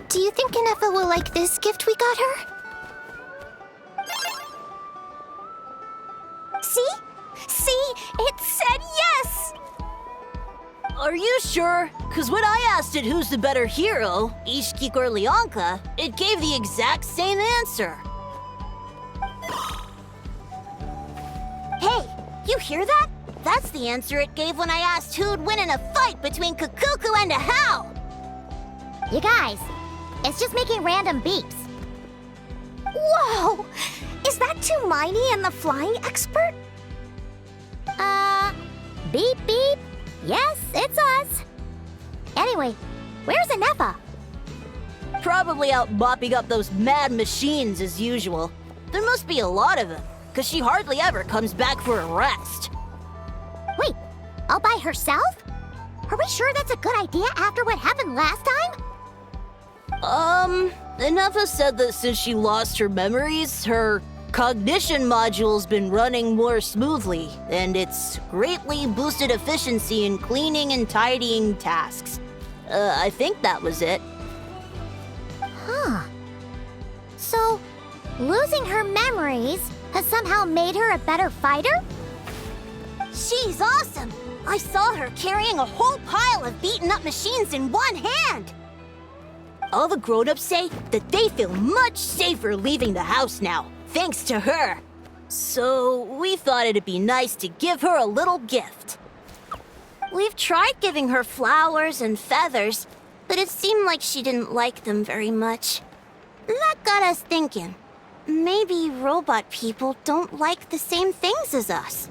Do you think Inefa will like this gift we got her? See? See? It said yes! Are you sure? Because when I asked it who's the better hero, Ishkik or Leonka, it gave the exact same answer. Hey, you hear that? That's the answer it gave when I asked who'd win in a fight between Kukuku and Ahau. You guys, it's just making random beeps. Whoa! Is that Tumaini and the flying expert? Beep beep. Yes, it's us. Anyway, where's Inefa? Probably out mopping up those mad machines as usual. There must be a lot of them, because she hardly ever comes back for a rest. Wait, all by herself? Are we sure that's a good idea after what happened last time? Inefa said that since she lost her memories, her cognition module's been running more smoothly, and it's greatly boosted efficiency in cleaning and tidying tasks. I think that was it. Huh. So, losing her memories has somehow made her a better fighter? She's awesome! I saw her carrying a whole pile of beaten-up machines in one hand! All the grown-ups say that they feel much safer leaving the house now, thanks to her. So we thought it'd be nice to give her a little gift. We've tried giving her flowers and feathers, but it seemed like she didn't like them very much. That got us thinking. Maybe robot people don't like the same things as us.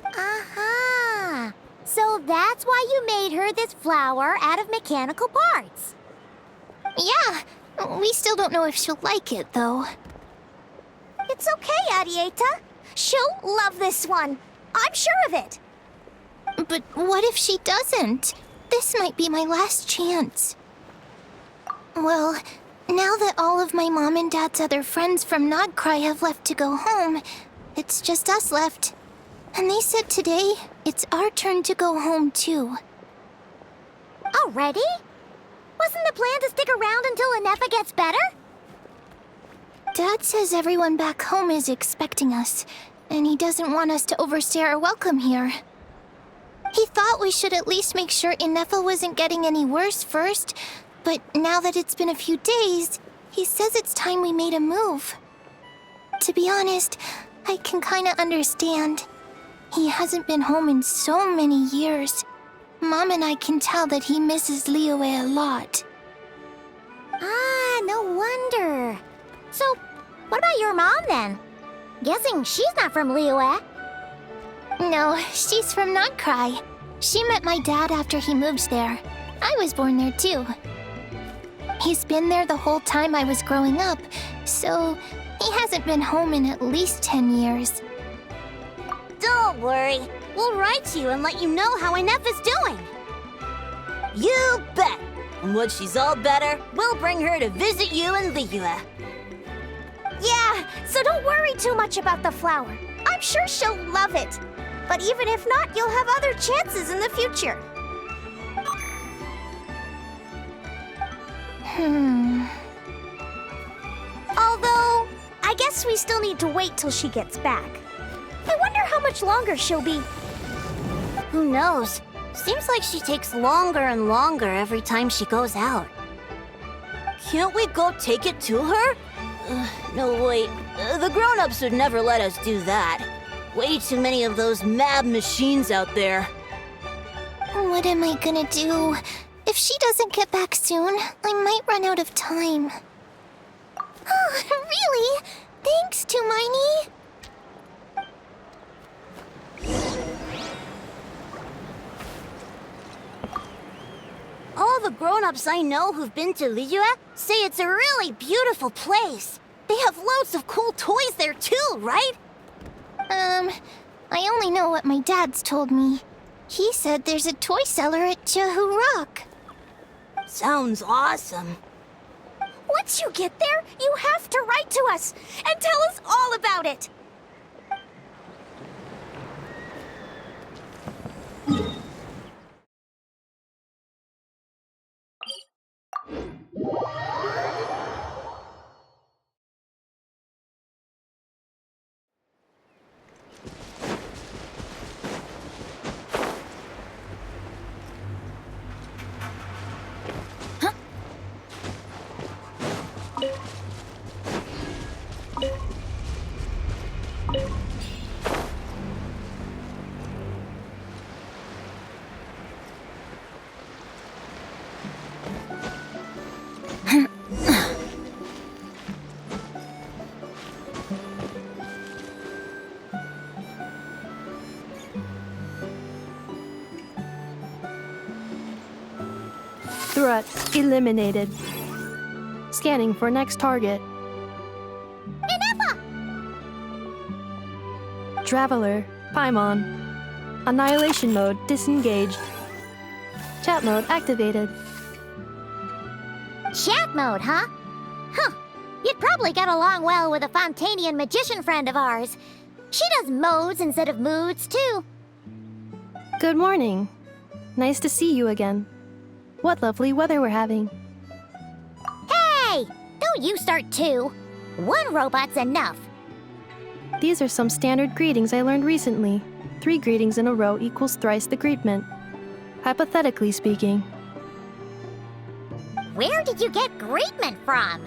Aha! So that's why you made her this flower out of mechanical parts. Yeah, we still don't know if she'll like it, though. It's okay, Arieta. She'll love this one. I'm sure of it. But what if she doesn't? This might be my last chance. Well, now that all of my mom and dad's other friends from Nodcry have left to go home, it's just us left. And they said today, it's our turn to go home, too. Already? Wasn't the plan to stick around until Inefa gets better? Dad says everyone back home is expecting us, and he doesn't want us to overstay our welcome here. He thought we should at least make sure Inefa wasn't getting any worse first, but now that it's been a few days, he says it's time we made a move. To be honest, I can kinda understand. He hasn't been home in so many years. Mom and I can tell that he misses Liyue a lot. Ah, no wonder. So, what about your mom then? Guessing she's not from Liyue. No, she's from Nodcry. She met my dad after he moved there. I was born there too. He's been there the whole time I was growing up, so he hasn't been home in at least 10 years. Don't worry. We'll write to you and let you know how Inefa's doing. You bet! And once she's all better, we'll bring her to visit you in Liyue. Yeah, so don't worry too much about the flower. I'm sure she'll love it. But even if not, you'll have other chances in the future. Although, I guess we still need to wait till she gets back. I wonder how much longer she'll be. Who knows? Seems like she takes longer and longer every time she goes out. Can't we go take it to her? No, wait. The grown-ups would never let us do that. Way too many of those mad machines out there. What am I gonna do? If she doesn't get back soon, I might run out of time. Oh, really? Thanks, Tumaini. All the grown-ups I know who've been to Liyue say it's a really beautiful place. They have loads of cool toys there too, right? I only know what my dad's told me. He said there's a toy cellar at Jehu Rock. Sounds awesome. Once you get there, you have to write to us and tell us all about it. Threat eliminated. Scanning for next target. Traveler, Paimon. Annihilation mode disengaged. Chat mode activated. Chat mode, huh? Huh. You'd probably get along well with a Fontanian magician friend of ours. She does modes instead of moods, too. Good morning. Nice to see you again. What lovely weather we're having. Hey! Don't you start too. One robot's enough. These are some standard greetings I learned recently. 3 greetings in a row equals thrice the greetment. Hypothetically speaking. Where did you get greetment from?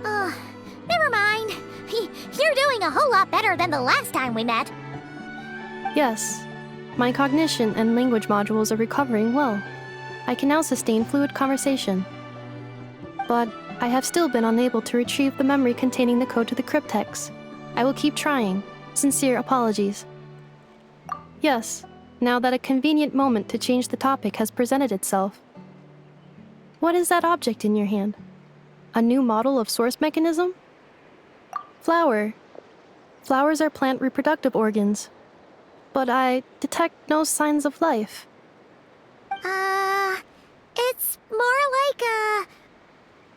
Never mind. You're doing a whole lot better than the last time we met. Yes. My cognition and language modules are recovering well. I can now sustain fluid conversation. But I have still been unable to retrieve the memory containing the code to the cryptex. I will keep trying. Sincere apologies. Yes, now that a convenient moment to change the topic has presented itself. What is that object in your hand? A new model of source mechanism? Flower. Flowers are plant reproductive organs. But I detect no signs of life. It's more like a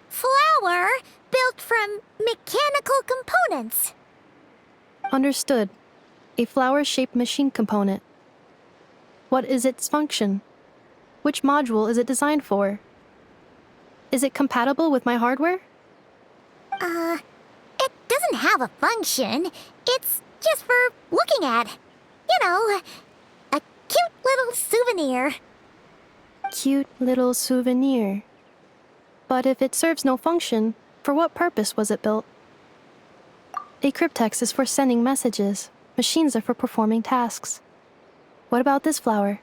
flower built from mechanical components. Understood. A flower-shaped machine component. What is its function? Which module is it designed for? Is it compatible with my hardware? It doesn't have a function. It's just for looking at. You know, a cute little souvenir. Cute little souvenir. But if it serves no function, for what purpose was it built? A cryptex is for sending messages. Machines are for performing tasks. What about this flower?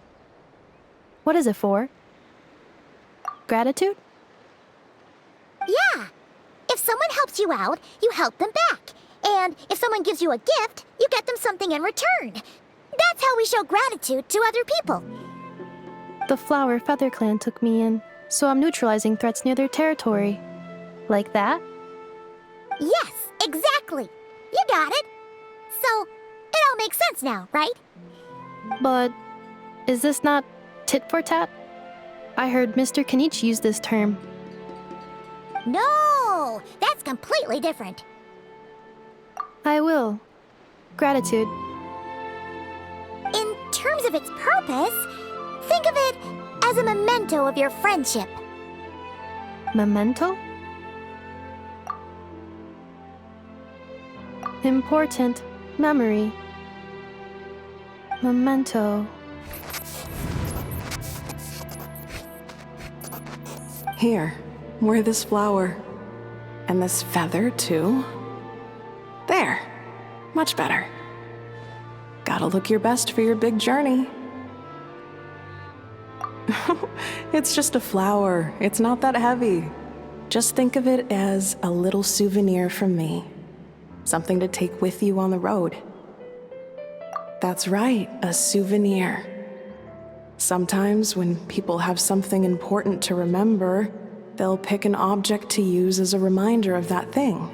What is it for? Gratitude? Yeah. If someone helps you out, you help them back. And if someone gives you a gift, you get them something in return. That's how we show gratitude to other people. The Flower Feather Clan took me in, so I'm neutralizing threats near their territory. Like that? Yes, exactly. You got it. So, it all makes sense now, right? But is this not tit for tat? I heard Mr. Kenichi use this term. No, that's completely different. I will. Gratitude. In terms of its purpose, think of it as a memento of your friendship. Memento? Important memory. Memento. Here, wear this flower. And this feather, too. There. Much better. Gotta look your best for your big journey. It's just a flower. It's not that heavy. Just think of it as a little souvenir from me. Something to take with you on the road. That's right, a souvenir. Sometimes when people have something important to remember, they'll pick an object to use as a reminder of that thing.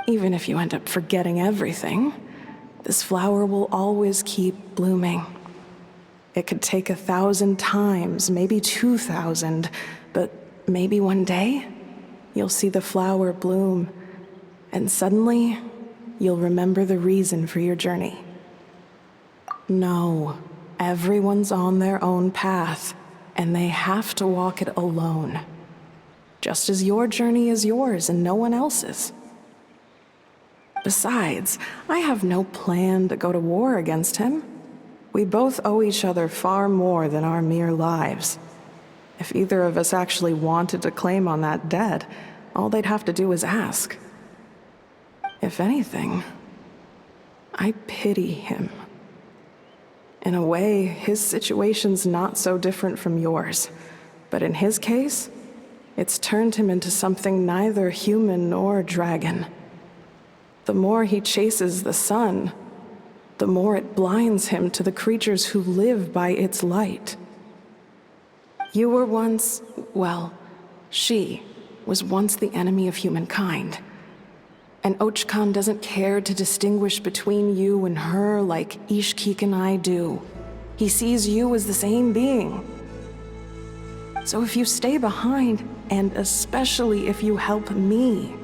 Even if you end up forgetting everything, this flower will always keep blooming. It could take 1,000 times, maybe 2,000, but maybe one day, you'll see the flower bloom, and suddenly, you'll remember the reason for your journey. No, everyone's on their own path, and they have to walk it alone. Just as your journey is yours and no one else's. Besides, I have no plan to go to war against him. We both owe each other far more than our mere lives. If either of us actually wanted to claim on that debt, all they'd have to do is ask. If anything, I pity him. In a way, his situation's not so different from yours. But in his case, it's turned him into something neither human nor dragon. The more he chases the sun, the more it blinds him to the creatures who live by its light. You were once, well, she was once the enemy of humankind. And Ochkan doesn't care to distinguish between you and her like Ishkik and I do. He sees you as the same being. So if you stay behind, and especially if you help me,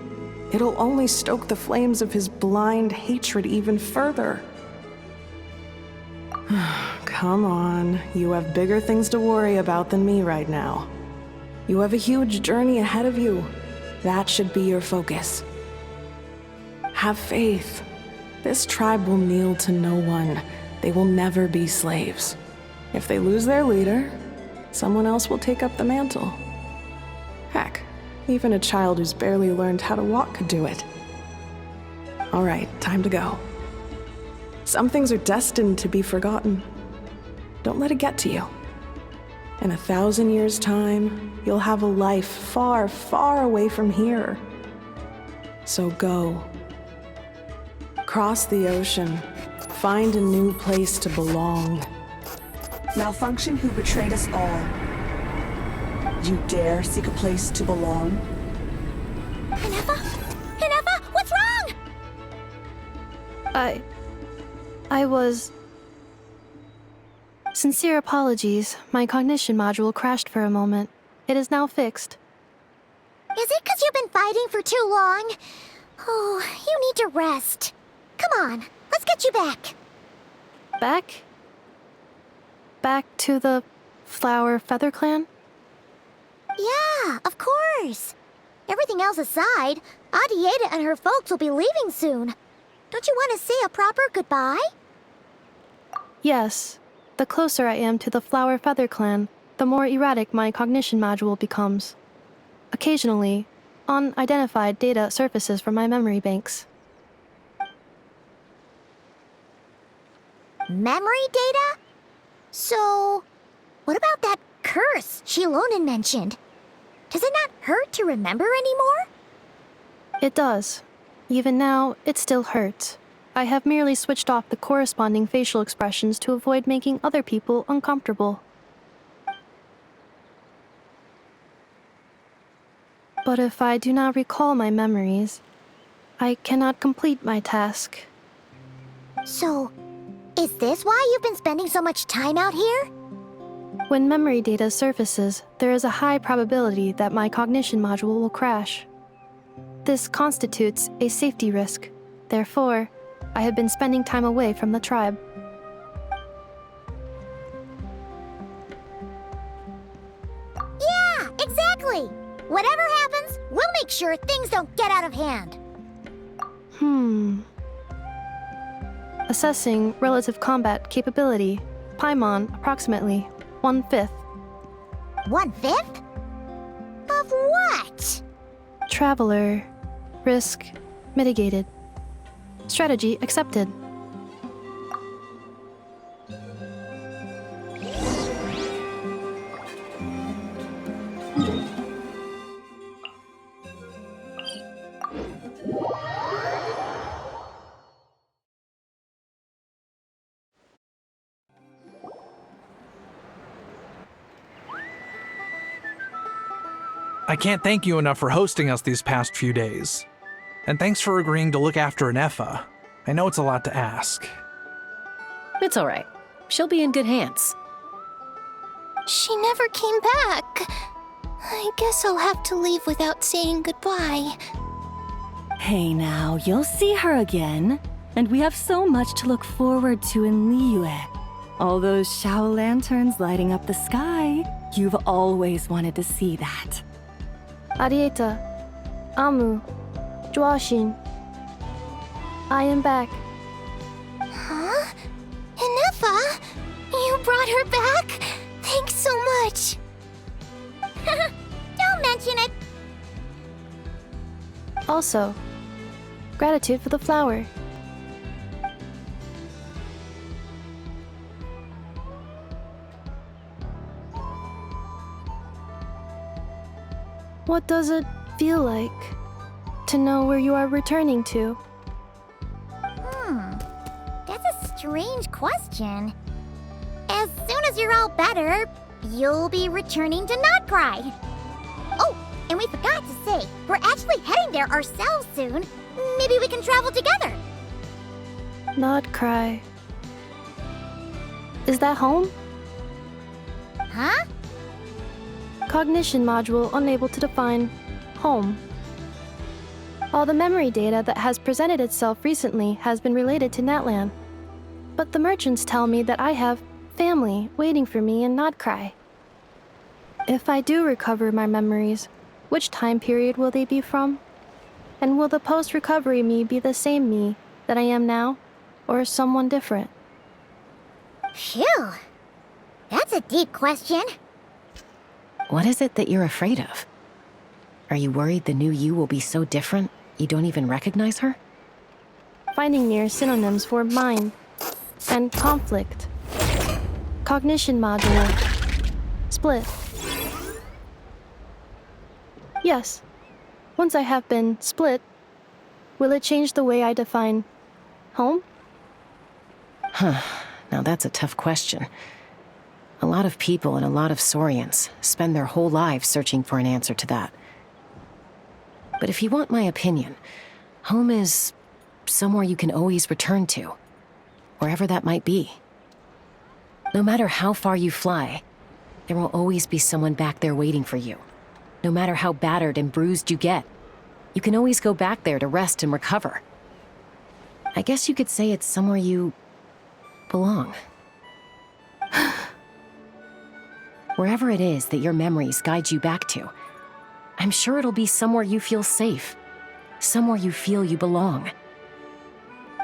it'll only stoke the flames of his blind hatred even further. Come on, you have bigger things to worry about than me right now. You have a huge journey ahead of you. That should be your focus. Have faith. This tribe will kneel to no one. They will never be slaves. If they lose their leader, someone else will take up the mantle. Heck, even a child who's barely learned how to walk could do it. All right, time to go. Some things are destined to be forgotten. Don't let it get to you. In 1,000 years' time, you'll have a life far, far away from here. So go. Cross the ocean. Find a new place to belong. Malfunction who betrayed us all. You dare seek a place to belong? Inefa? Inefa, what's wrong? I was... Sincere apologies. My cognition module crashed for a moment. It is now fixed. Is it because you've been fighting for too long? Oh, you need to rest. Come on, let's get you back. Back? Back to the Flower Feather Clan? Yeah, of course. Everything else aside, Adieta and her folks will be leaving soon. Don't you want to say a proper goodbye? Yes. The closer I am to the Flower Feather Clan, the more erratic my cognition module becomes. Occasionally, unidentified data surfaces from my memory banks. Memory data? So, what about that curse Shilonen mentioned? Does it not hurt to remember anymore? It does. Even now, it still hurts. I have merely switched off the corresponding facial expressions to avoid making other people uncomfortable. But if I do not recall my memories, I cannot complete my task. So, is this why you've been spending so much time out here? When memory data surfaces, there is a high probability that my cognition module will crash. This constitutes a safety risk. Therefore, I have been spending time away from the tribe. Yeah, exactly! Whatever happens, we'll make sure things don't get out of hand. Assessing relative combat capability. Paimon, approximately 1/5. 1/5? Of what? Traveler. Risk mitigated. Strategy accepted. I can't thank you enough for hosting us these past few days. And thanks for agreeing to look after Ineffa. I know it's a lot to ask. It's all right. She'll be in good hands. She never came back. I guess I'll have to leave without saying goodbye. Hey now, you'll see her again. And we have so much to look forward to in Liyue. All those Shao lanterns lighting up the sky. You've always wanted to see that. Arieta, Amu, Joashin. I am back. Huh? Ineffa? You brought her back? Thanks so much. Don't mention it. Also, gratitude for the flower. What does it feel like to know where you are returning to? That's a strange question. As soon as you're all better, you'll be returning to Not Cry. Oh, and we forgot to say, we're actually heading there ourselves soon. Maybe we can travel together. Not cry. Is that home? Huh? Cognition module unable to define home. All the memory data that has presented itself recently has been related to Natlan. But the merchants tell me that I have family waiting for me in Nodcry. If I do recover my memories, which time period will they be from? And will the post-recovery me be the same me that I am now, or someone different? Phew. That's a deep question. What is it that you're afraid of? Are you worried the new you will be so different you don't even recognize her? Finding near synonyms for mind and conflict. Cognition module. Split. Yes. Once I have been split, will it change the way I define home? Now that's a tough question. A lot of people and a lot of Saurians spend their whole lives searching for an answer to that. But if you want my opinion, home is somewhere you can always return to, wherever that might be. No matter how far you fly, there will always be someone back there waiting for you. No matter how battered and bruised you get, you can always go back there to rest and recover. I guess you could say it's somewhere you belong. Wherever it is that your memories guide you back to, I'm sure it'll be somewhere you feel safe, somewhere you feel you belong.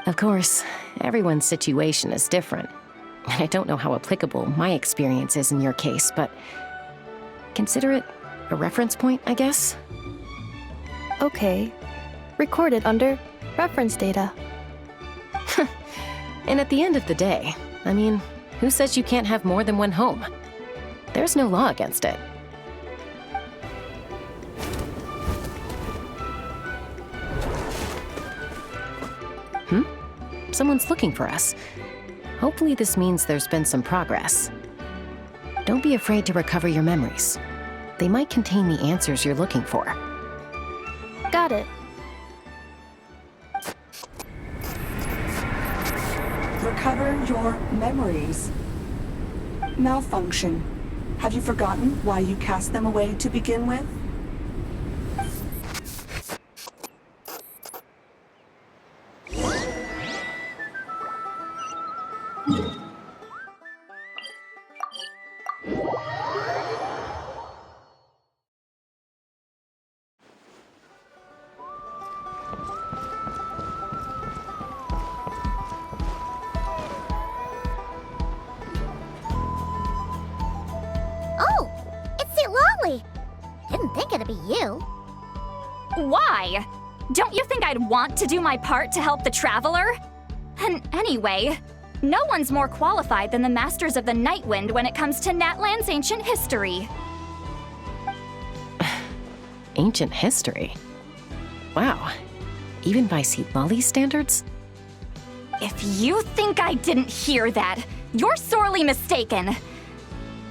Of course, everyone's situation is different, and I don't know how applicable my experience is in your case, but consider it a reference point, I guess? Okay. Recorded under reference data. And at the end of the day, I mean, who says you can't have more than one home? There's no law against it. Someone's looking for us. Hopefully this means there's been some progress. Don't be afraid to recover your memories. They might contain the answers you're looking for. Got it. Recover your memories. Malfunction. Have you forgotten why you cast them away to begin with? Oh, it's St. Lolly. Didn't think it'd be you. Why? Don't you think I'd want to do my part to help the Traveler? And anyway, no one's more qualified than the Masters of the Nightwind when it comes to Natlan's ancient history. Ancient history? Wow. Even by St. Lolly's standards? If you think I didn't hear that, you're sorely mistaken.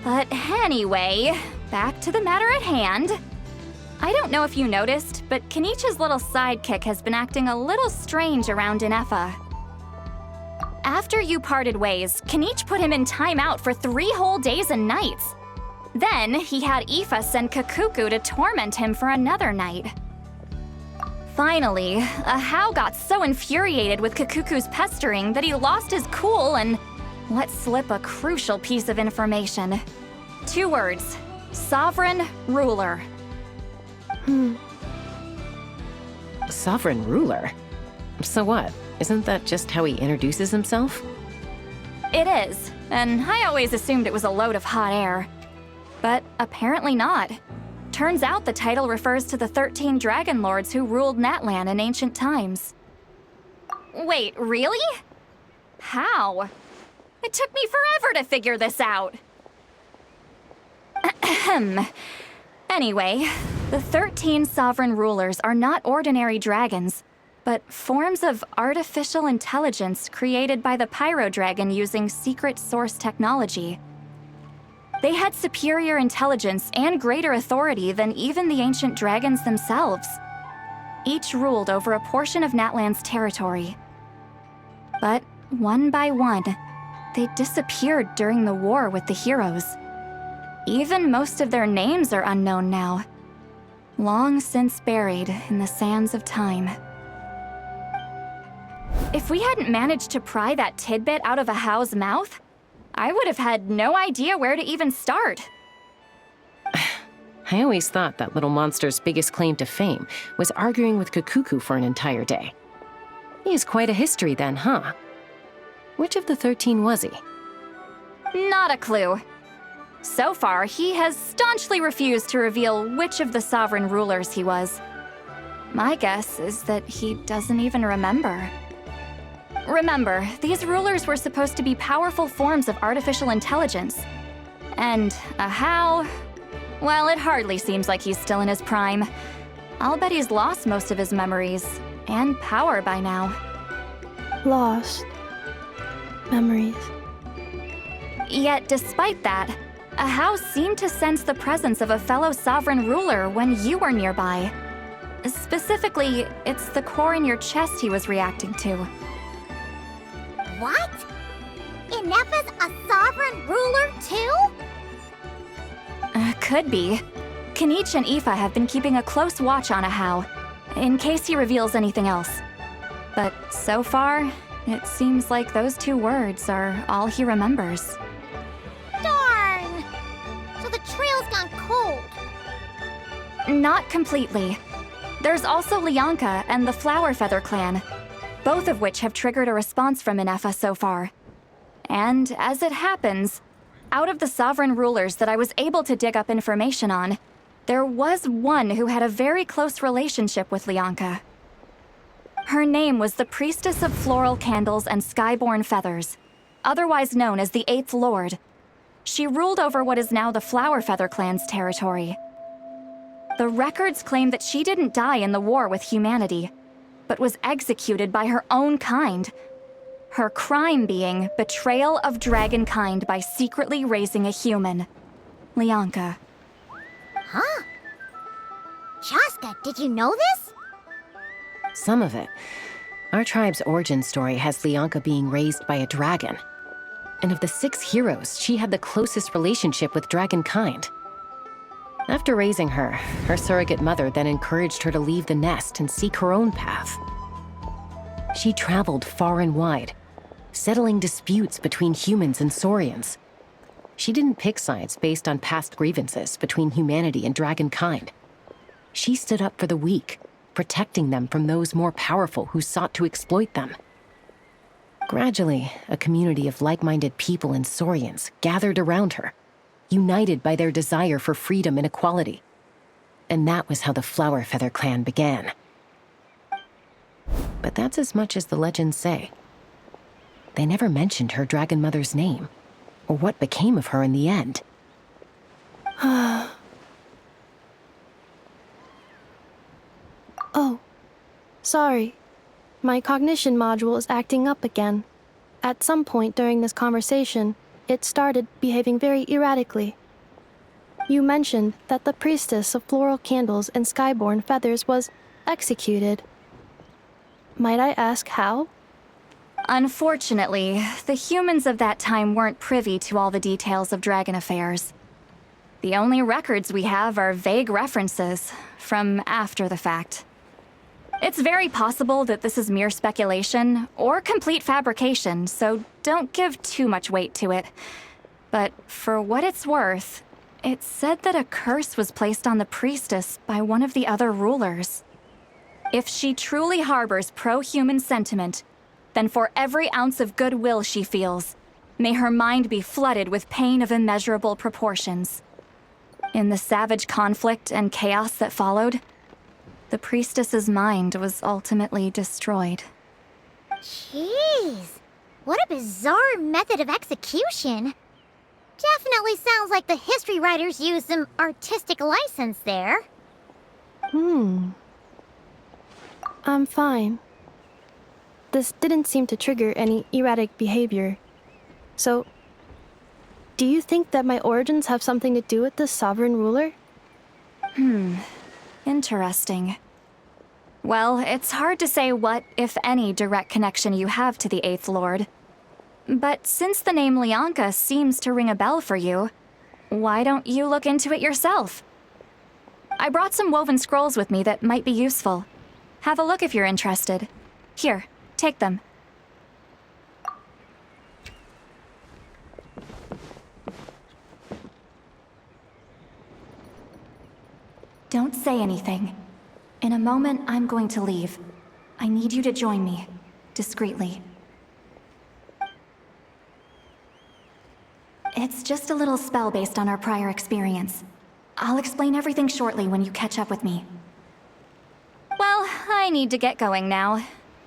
But anyway, back to the matter at hand. I don't know if you noticed, but Kenichi's little sidekick has been acting a little strange around Inefa. After you parted ways, Kenichi put him in timeout for 3 whole days and nights. Then he had Aoife send Kakuku to torment him for another night. Finally, Ahau got so infuriated with Kakuku's pestering that he lost his cool and let slip a crucial piece of information. 2 words: sovereign ruler. Sovereign ruler? So what? Isn't that just how he introduces himself? It is, and I always assumed it was a load of hot air. But apparently not. Turns out the title refers to the 13 dragon lords who ruled Natlan in ancient times. Wait, really? How? It took me forever to figure this out. Anyway, the 13 sovereign rulers are not ordinary dragons, but forms of artificial intelligence created by the Pyro Dragon using secret source technology. They had superior intelligence and greater authority than even the ancient dragons themselves. Each ruled over a portion of Natlan's territory. But one by one, they disappeared during the war with the heroes. Even most of their names are unknown now, long since buried in the sands of time. If we hadn't managed to pry that tidbit out of Ahau's mouth, I would have had no idea where to even start. I always thought that little monster's biggest claim to fame was arguing with Kakuku for an entire day. He has quite a history then, huh? Which of the 13 was he? Not a clue. So far, he has staunchly refused to reveal which of the sovereign rulers he was. My guess is that he doesn't even remember. Remember, these rulers were supposed to be powerful forms of artificial intelligence. And Ahau, well, it hardly seems like he's still in his prime. I'll bet he's lost most of his memories and power by now. Lost. Memories. Yet, despite that, Ahau seemed to sense the presence of a fellow sovereign ruler when you were nearby. Specifically, it's the core in your chest he was reacting to. What? Inefa's a sovereign ruler too? Could be. Kenichi and Aoife have been keeping a close watch on Ahau, in case he reveals anything else. But so far, it seems like those 2 words are all he remembers. Darn! So the trail's gone cold. Not completely. There's also Lianka and the Flower Feather clan, both of which have triggered a response from Inefa so far. And as it happens, out of the sovereign rulers that I was able to dig up information on, there was one who had a very close relationship with Lianka. Her name was the Priestess of Floral Candles and Skyborn Feathers, otherwise known as the 8th Lord. She ruled over what is now the Flower Feather clan's territory. The records claim that she didn't die in the war with humanity, but was executed by her own kind. Her crime being betrayal of dragonkind by secretly raising a human. Lianka. Huh? Shaska, did you know this? Some of it. Our tribe's origin story has Lianka being raised by a dragon. And of the 6 heroes, she had the closest relationship with dragonkind. After raising her, her surrogate mother then encouraged her to leave the nest and seek her own path. She traveled far and wide, settling disputes between humans and saurians. She didn't pick sides based on past grievances between humanity and dragonkind. She stood up for the weak, protecting them from those more powerful who sought to exploit them. Gradually, a community of like-minded people and saurians gathered around her, united by their desire for freedom and equality. And that was how the Flower Feather clan began. But that's as much as the legends say. They never mentioned her dragon mother's name, or what became of her in the end. Oh, sorry. My cognition module is acting up again. At some point during this conversation, it started behaving very erratically. You mentioned that the priestess of floral candles and skyborn feathers was executed. Might I ask how? Unfortunately, the humans of that time weren't privy to all the details of dragon affairs. The only records we have are vague references from after the fact. It's very possible that this is mere speculation or complete fabrication, so don't give too much weight to it. But for what it's worth, it's said that a curse was placed on the priestess by one of the other rulers. If she truly harbors pro-human sentiment, then for every ounce of goodwill she feels, may her mind be flooded with pain of immeasurable proportions. In the savage conflict and chaos that followed, the priestess's mind was ultimately destroyed. Jeez, what a bizarre method of execution. Definitely sounds like the history writers used some artistic license there. I'm fine. This didn't seem to trigger any erratic behavior. So, do you think that my origins have something to do with this sovereign ruler? Interesting. Well, it's hard to say what, if any, direct connection you have to the Eighth Lord. But since the name Lianka seems to ring a bell for you, why don't you look into it yourself? I brought some woven scrolls with me that might be useful. Have a look if you're interested. Here, take them. Don't say anything. In a moment, I'm going to leave. I need you to join me, discreetly. It's just a little spell based on our prior experience. I'll explain everything shortly when you catch up with me. Well, I need to get going now.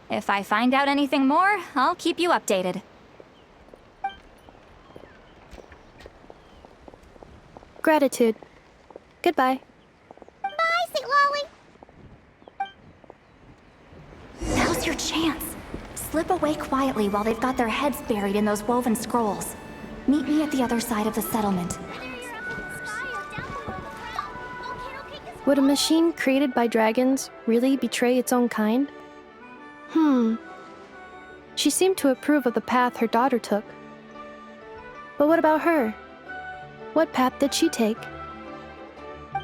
If I find out anything more, I'll keep you updated. Gratitude. Goodbye. Bye, St. Lolly. Now's your chance. Slip away quietly while they've got their heads buried in those woven scrolls. Meet me at the other side of the settlement. Would a machine created by dragons really betray its own kind? She seemed to approve of the path her daughter took. But what about her? What path did she take?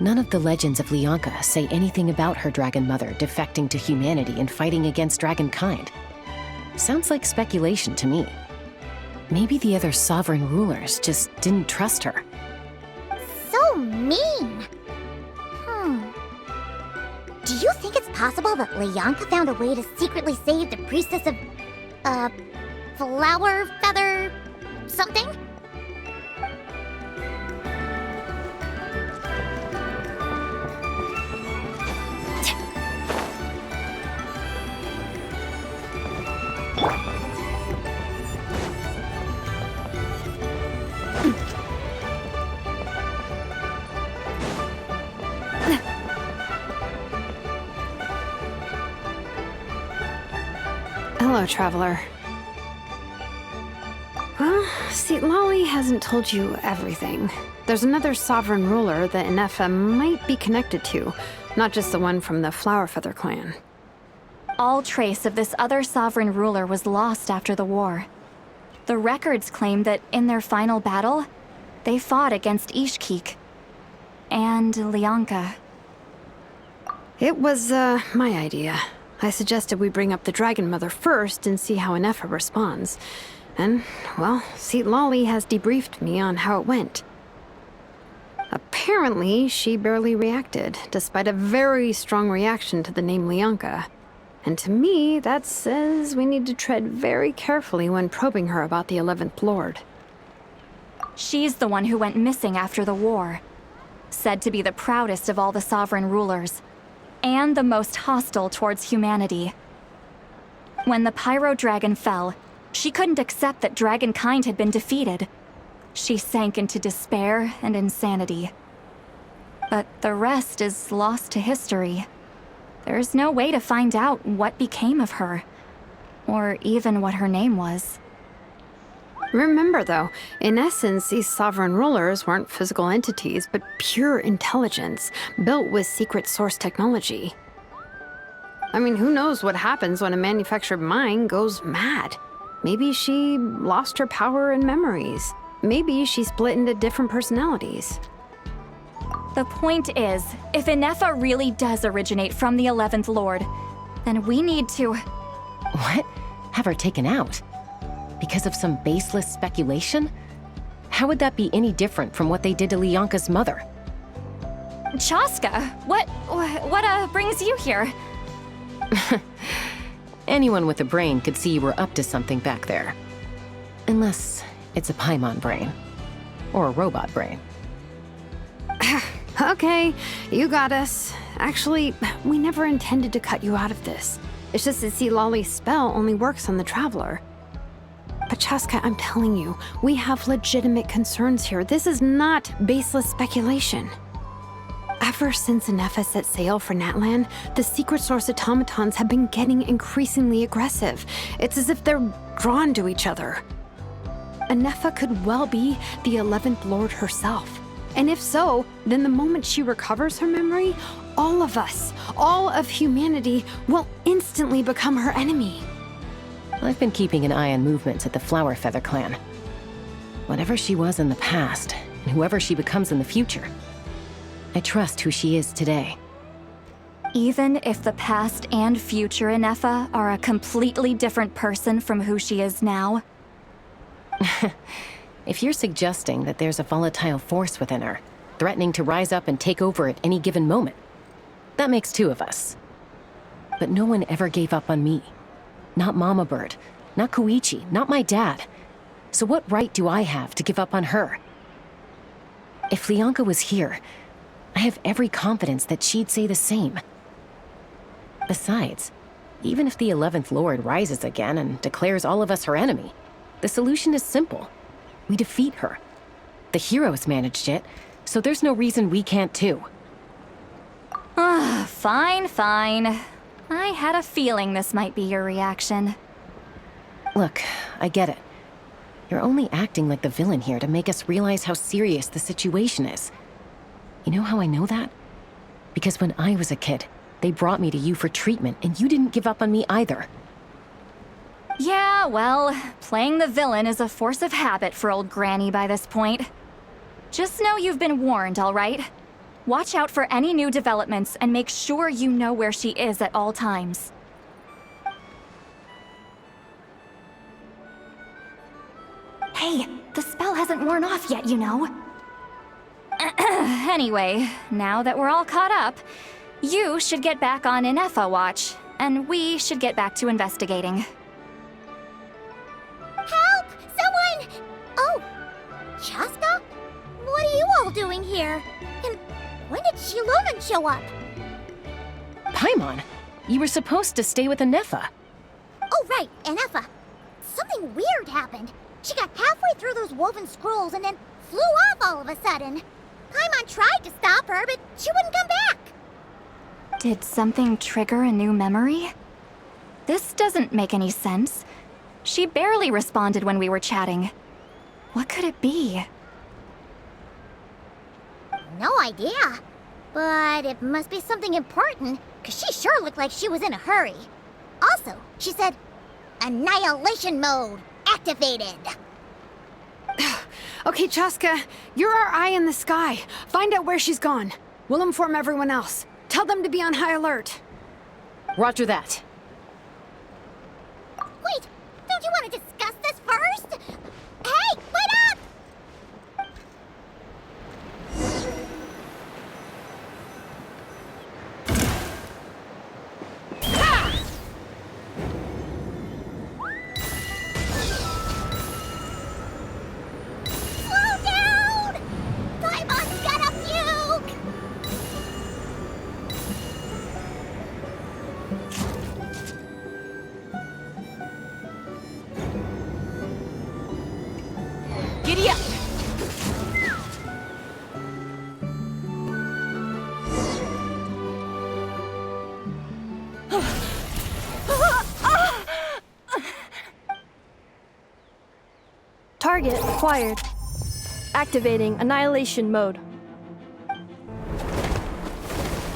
None of the legends of Lianka say anything about her dragon mother defecting to humanity and fighting against dragonkind. Sounds like speculation to me. Maybe the other sovereign rulers just didn't trust her. So mean. Do you think it's possible that Lianka found a way to secretly save the priestess of, flower feather something? Hello, Traveler. Well, see, Lolly hasn't told you everything. There's another sovereign ruler that Inefa might be connected to, not just the one from the Flower Feather clan. All trace of this other sovereign ruler was lost after the war. The records claim that in their final battle, they fought against Ishkik and Lianka. It was, my idea. I suggested we bring up the Dragon Mother first and see how Inefa responds. And, well, Seat Lolly has debriefed me on how it went. Apparently, she barely reacted, despite a very strong reaction to the name Lianka. And to me, that says we need to tread very carefully when probing her about the 11th Lord. She's the one who went missing after the war. Said to be the proudest of all the sovereign rulers, and the most hostile towards humanity. When the Pyro Dragon fell, she couldn't accept that dragonkind had been defeated. She sank into despair and insanity. But the rest is lost to history. There's no way to find out what became of her, or even what her name was. Remember, though, in essence, these sovereign rulers weren't physical entities, but pure intelligence, built with secret source technology. I mean, who knows what happens when a manufactured mind goes mad? Maybe she lost her power and memories. Maybe she split into different personalities. The point is, if Inefa really does originate from the 11th Lord, then we need to... What? Have her taken out? Because of some baseless speculation? How would that be any different from what they did to Lianka's mother? Chaska, what brings you here? Anyone with a brain could see you were up to something back there. Unless it's a Paimon brain. Or a robot brain. Okay, you got us. Actually, we never intended to cut you out of this. It's just that see, Lolly's spell only works on the Traveler. But Chaska, I'm telling you, we have legitimate concerns here. This is not baseless speculation. Ever since Inefa set sail for Natlan, the secret source automatons have been getting increasingly aggressive. It's as if they're drawn to each other. Inefa could well be the 11th Lord herself. And if so, then the moment she recovers her memory, all of us, all of humanity, will instantly become her enemy. I've been keeping an eye on movements at the Flower Feather clan. Whatever she was in the past, and whoever she becomes in the future, I trust who she is today. Even if the past and future Inefa are a completely different person from who she is now? If you're suggesting that there's a volatile force within her, threatening to rise up and take over at any given moment, that makes two of us. But no one ever gave up on me. Not Mama Bird, not Koichi, not my dad. So what right do I have to give up on her? If Lianka was here, I have every confidence that she'd say the same. Besides, even if the 11th Lord rises again and declares all of us her enemy, the solution is simple. We defeat her. The heroes managed it, so there's no reason we can't too. Fine. I had a feeling this might be your reaction. Look, I get it. You're only acting like the villain here to make us realize how serious the situation is. You know how I know that? Because when I was a kid, they brought me to you for treatment, and you didn't give up on me either. Yeah, well, playing the villain is a force of habit for old Granny by this point. Just know you've been warned, all right? Watch out for any new developments and make sure you know where she is at all times. Hey, the spell hasn't worn off yet, you know. Anyway, now that we're all caught up, you should get back on Inefa watch, and we should get back to investigating. Help! Someone! Oh, Chaska? What are you all doing here? And when did Shilonan show up? Paimon, you were supposed to stay with Inefa. Oh, right, Inefa. Something weird happened. She got halfway through those woven scrolls and then flew off all of a sudden. Paimon tried to stop her, but she wouldn't come back. Did something trigger a new memory? This doesn't make any sense. She barely responded when we were chatting. What could it be? No idea. But it must be something important, because she sure looked like she was in a hurry. Also, she said, Annihilation mode activated. Okay, Chaska, you're our eye in the sky. Find out where she's gone. We'll inform everyone else. Tell them to be on high alert. Roger that. Wait, don't you want to discuss this first? Hey, wait up! Slow down! Paimon's got a puke! Giddy up! required. Activating annihilation mode.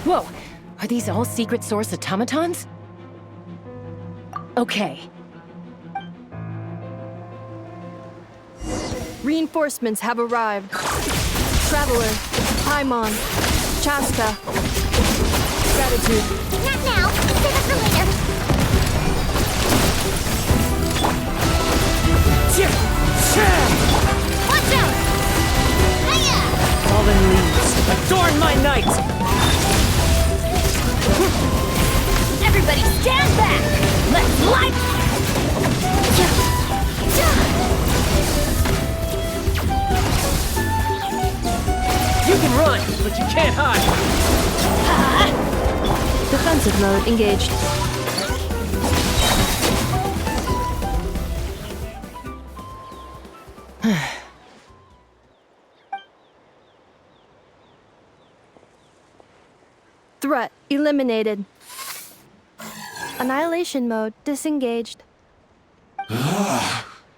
Whoa! Are these all secret source automatons? Okay. Reinforcements have arrived. Traveler, Paimon, Chaska. Gratitude. Not now. Save it for later. Watch out! Hiya! Fallen leaves, adorn my night! Everybody stand back! Let's light! You can run, but you can't hide! Defensive mode engaged. Threat eliminated. Annihilation mode disengaged.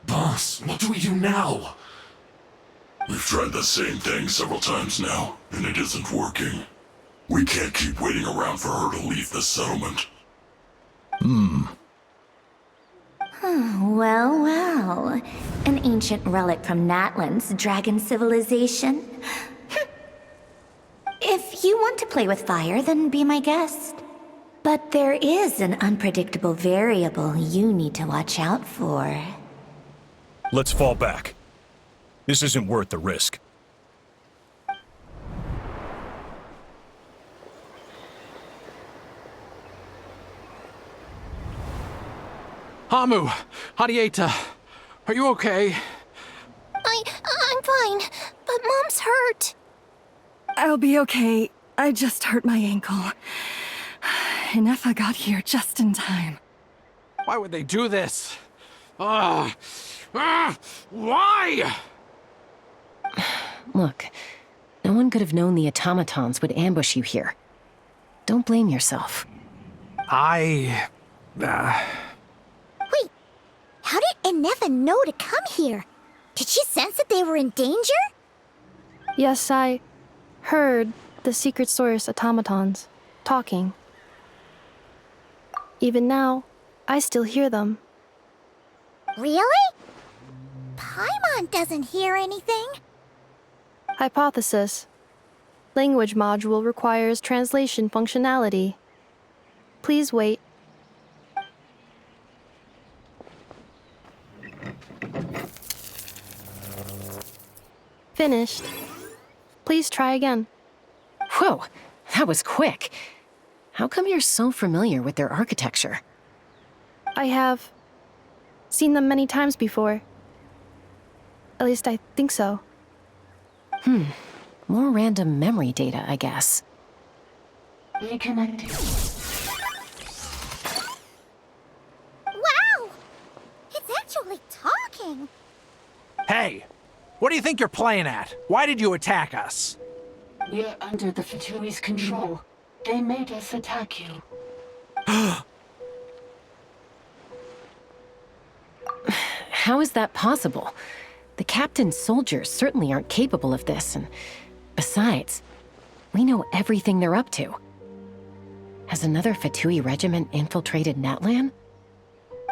Boss, what do we do now? We've tried the same thing several times now, and it isn't working. We can't keep waiting around for her to leave the settlement. Well, well. An ancient relic from Natlan's dragon civilization. If you want to play with fire, then be my guest. But there is an unpredictable variable you need to watch out for. Let's fall back. This isn't worth the risk. Hamu, Hadieta, are you okay? I'm fine, but Mom's hurt. I'll be okay. I just hurt my ankle. Inefa got here just in time. Why would they do this? Why? Look, no one could have known the automatons would ambush you here. Don't blame yourself. Wait, how did Inefa know to come here? Did she sense that they were in danger? Yes, I heard the secret source automatons talking. Even now, I still hear them. Really? Paimon doesn't hear anything. Hypothesis. Language module requires translation functionality. Please wait. Finished. Please try again. Whoa, that was quick. How come you're so familiar with their architecture? I have seen them many times before. At least I think so. More random memory data, I guess. Reconnecting. Wow! It's actually talking. Hey, what do you think you're playing at? Why did you attack us? We're under the Fatui's control. They made us attack you. How is that possible? The captain's soldiers certainly aren't capable of this, and besides, we know everything they're up to. Has another Fatui regiment infiltrated Natlan?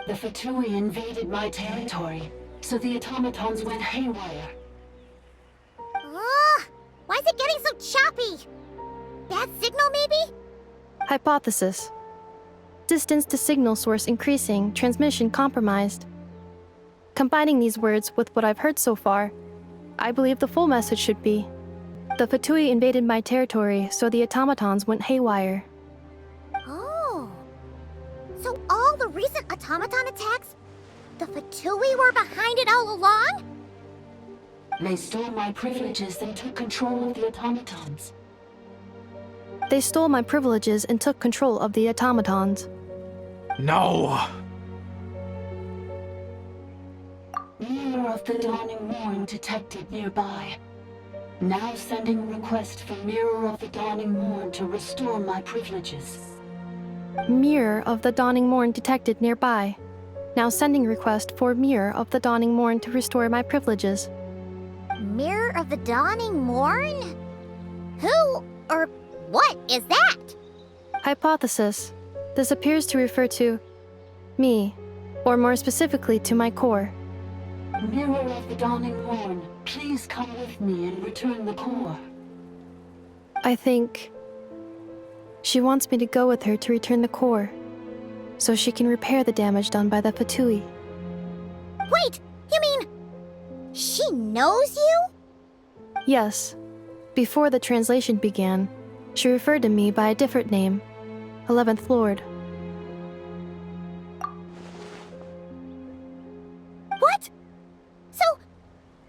The Fatui invaded my territory, so the automatons went haywire. Why is it getting so choppy? Bad signal, maybe? Hypothesis. Distance to signal source increasing, transmission compromised. Combining these words with what I've heard so far, I believe the full message should be: the Fatui invaded my territory, so the automatons went haywire. Oh. So all the recent automaton attacks, the Fatui were behind it all along? They stole my privileges and took control of the automatons. They stole my privileges and took control of the automatons. No. Mirror of the Dawning Morn detected nearby. Now sending request for Mirror of the Dawning Morn to restore my privileges. Mirror of the Dawning Morn detected nearby. Now sending request for Mirror of the Dawning Morn to restore my privileges. Mirror of the Dawning Morn? Who or what is that? Hypothesis. This appears to refer to me, or more specifically to my core. Mirror of the Dawning Morn, please come with me and return the core. I think she wants me to go with her to return the core, so she can repair the damage done by the Fatui. Wait, you mean she knows you? Yes. Before the translation began, she referred to me by a different name, 11th Lord. What? So,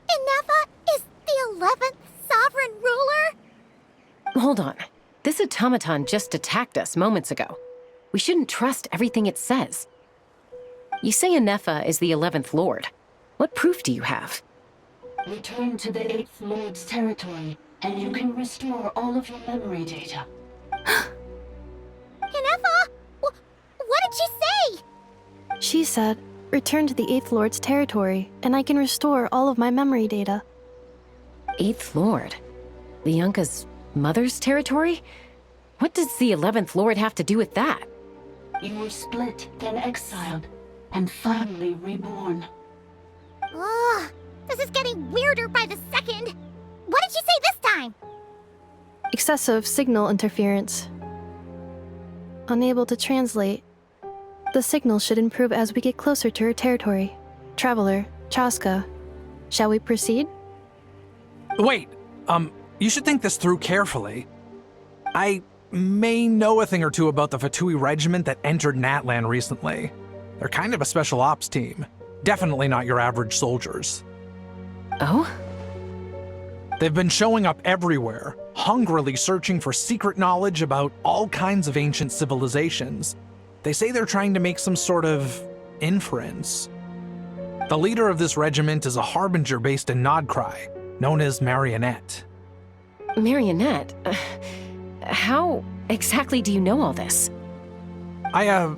Inefa is the 11th sovereign ruler? Hold on. This automaton just attacked us moments ago. We shouldn't trust everything it says. You say Inefa is the 11th Lord. What proof do you have? Return to the 8th Lord's territory, and you can restore all of your memory data. Inefa? What did she say? She said, return to the 8th Lord's territory, and I can restore all of my memory data. 8th Lord? Lianka's mother's territory? What does the 11th Lord have to do with that? You were split, then exiled, and finally reborn. Ugh, this is getting weirder by the second. What did she say this time? Excessive signal interference. Unable to translate. The signal should improve as we get closer to her territory. Traveler, Chaska, shall we proceed? Wait, you should think this through carefully. I may know a thing or two about the Fatui regiment that entered Natlan recently. They're kind of a special ops team. Definitely not your average soldiers. Oh? They've been showing up everywhere, hungrily searching for secret knowledge about all kinds of ancient civilizations. They say they're trying to make some sort of inference. The leader of this regiment is a harbinger based in Nodcry, known as Marionette. Marionette? How exactly do you know all this? I,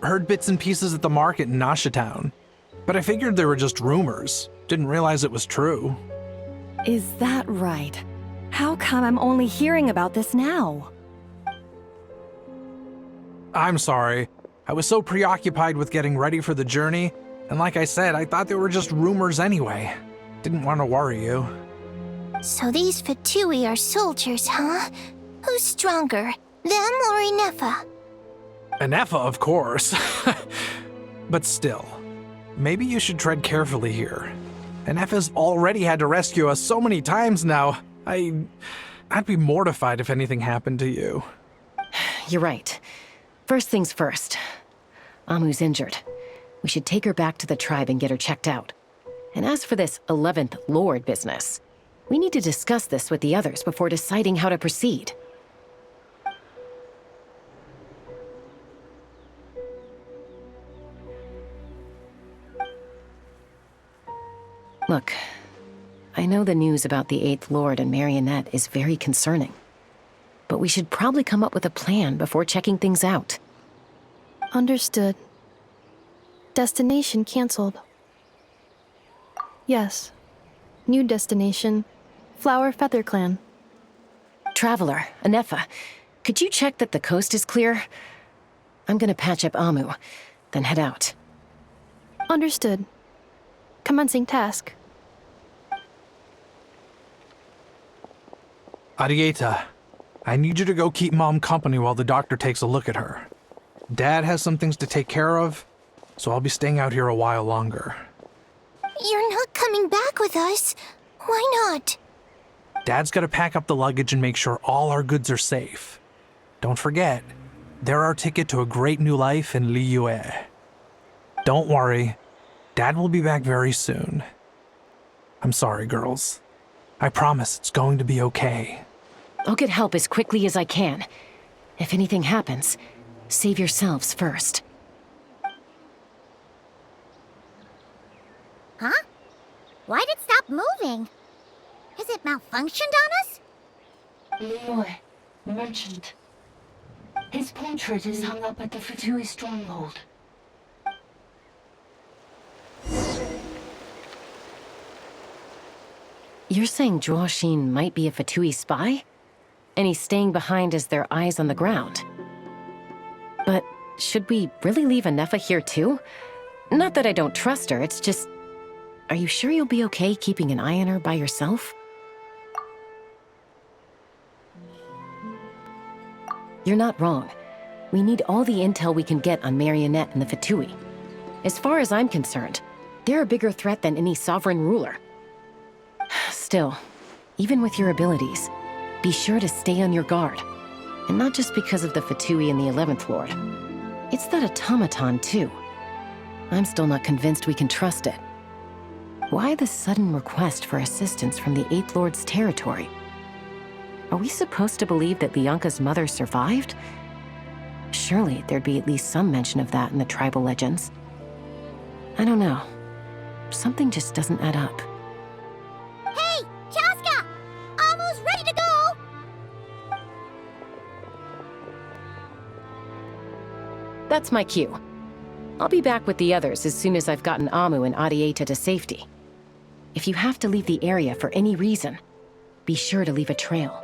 heard bits and pieces at the market in Nashatown, but I figured they were just rumors. Didn't realize it was true. Is that right? How come I'm only hearing about this now? I'm sorry. I was so preoccupied with getting ready for the journey, and like I said, I thought they were just rumors anyway. Didn't want to worry you. So these Fatui are soldiers, huh? Who's stronger, them or Inefa? Inefa, of course. But still, maybe you should tread carefully here. Inefa's already had to rescue us so many times now. I'd be mortified if anything happened to you. You're right. First things first. Amu's injured. We should take her back to the tribe and get her checked out. And as for this 11th Lord business, we need to discuss this with the others before deciding how to proceed. Look, I know the news about the 8th Lord and Marionette is very concerning. But we should probably come up with a plan before checking things out. Understood. Destination cancelled. Yes. New destination, Flower Feather Clan. Traveler, Inefa, could you check that the coast is clear? I'm gonna patch up Amu, then head out. Understood. Commencing task. Arieta, I need you to go keep Mom company while the doctor takes a look at her. Dad has some things to take care of, so I'll be staying out here a while longer. You're not coming back with us. Why not? Dad's gotta pack up the luggage and make sure all our goods are safe. Don't forget, they're our ticket to a great new life in Liyue. Don't worry, Dad will be back very soon. I'm sorry, girls. I promise it's going to be okay. I'll get help as quickly as I can. If anything happens, save yourselves first. Huh? Why'd it stop moving? Has it malfunctioned on us? Leroy, merchant. His portrait is hung up at the Fatui stronghold. You're saying Joashin might be a Fatui spy? And he's staying behind as their eyes on the ground. But should we really leave Anefa here too? Not that I don't trust her, it's just... Are you sure you'll be okay keeping an eye on her by yourself? You're not wrong. We need all the intel we can get on Marionette and the Fatui. As far as I'm concerned, they're a bigger threat than any sovereign ruler. Still, even with your abilities, be sure to stay on your guard. And not just because of the Fatui and the 11th Lord. It's that automaton, too. I'm still not convinced we can trust it. Why the sudden request for assistance from the 8th Lord's territory? Are we supposed to believe that Lianka's mother survived? Surely there'd be at least some mention of that in the tribal legends. I don't know. Something just doesn't add up. Hey, Chaska! Almost ready to go! That's my cue. I'll be back with the others as soon as I've gotten Amu and Adieta to safety. If you have to leave the area for any reason, be sure to leave a trail.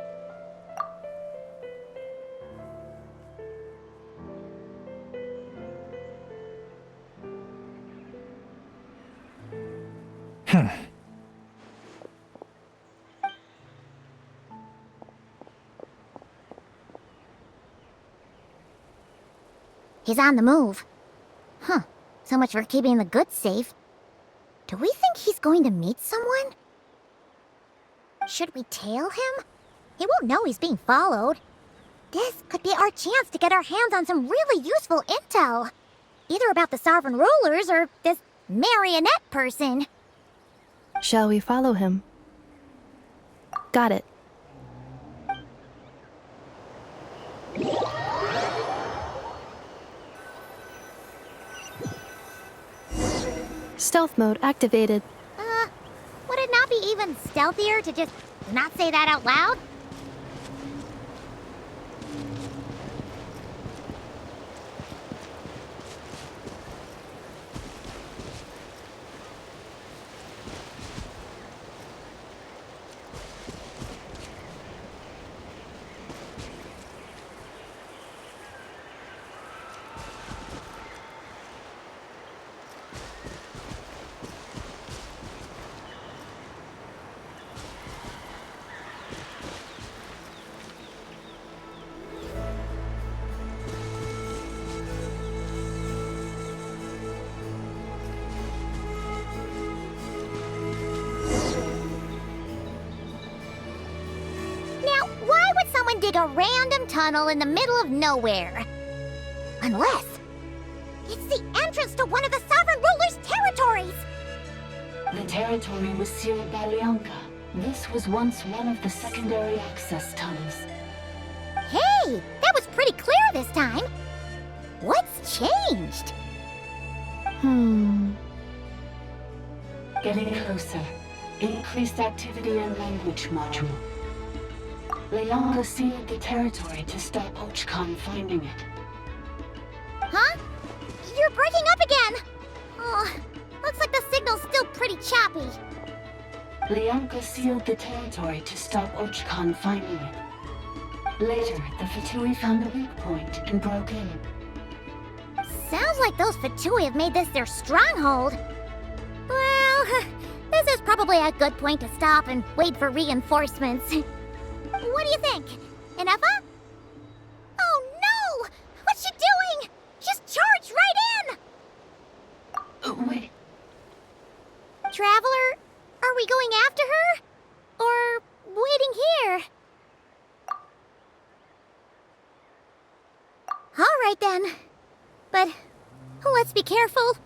He's on the move. Huh. So much for keeping the goods safe. Do we think he's going to meet someone? Should we tail him? He won't know he's being followed. This could be our chance to get our hands on some really useful intel. Either about the sovereign rulers or this marionette person. Shall we follow him? Got it. Stealth mode activated. Would it not be even stealthier to just not say that out loud? Dig a random tunnel in the middle of nowhere. Unless it's the entrance to one of the sovereign ruler's territories. The territory was sealed by Lianka. This was once one of the secondary access tunnels. Hey, that was pretty clear this time. What's changed? Getting closer. Increased activity in language module. Lianka sealed the territory to stop Ochkan finding it. Huh? You're breaking up again! Oh, looks like the signal's still pretty choppy. Lianka sealed the territory to stop Ochkan finding it. Later, the Fatui found the weak point and broke in. Sounds like those Fatui have made this their stronghold. Well, this is probably a good point to stop and wait for reinforcements. What do you think? Inefa? Oh no! What's she doing? She's charged right in! Wait. Traveler, are we going after her? Or waiting here? All right then. But let's be careful.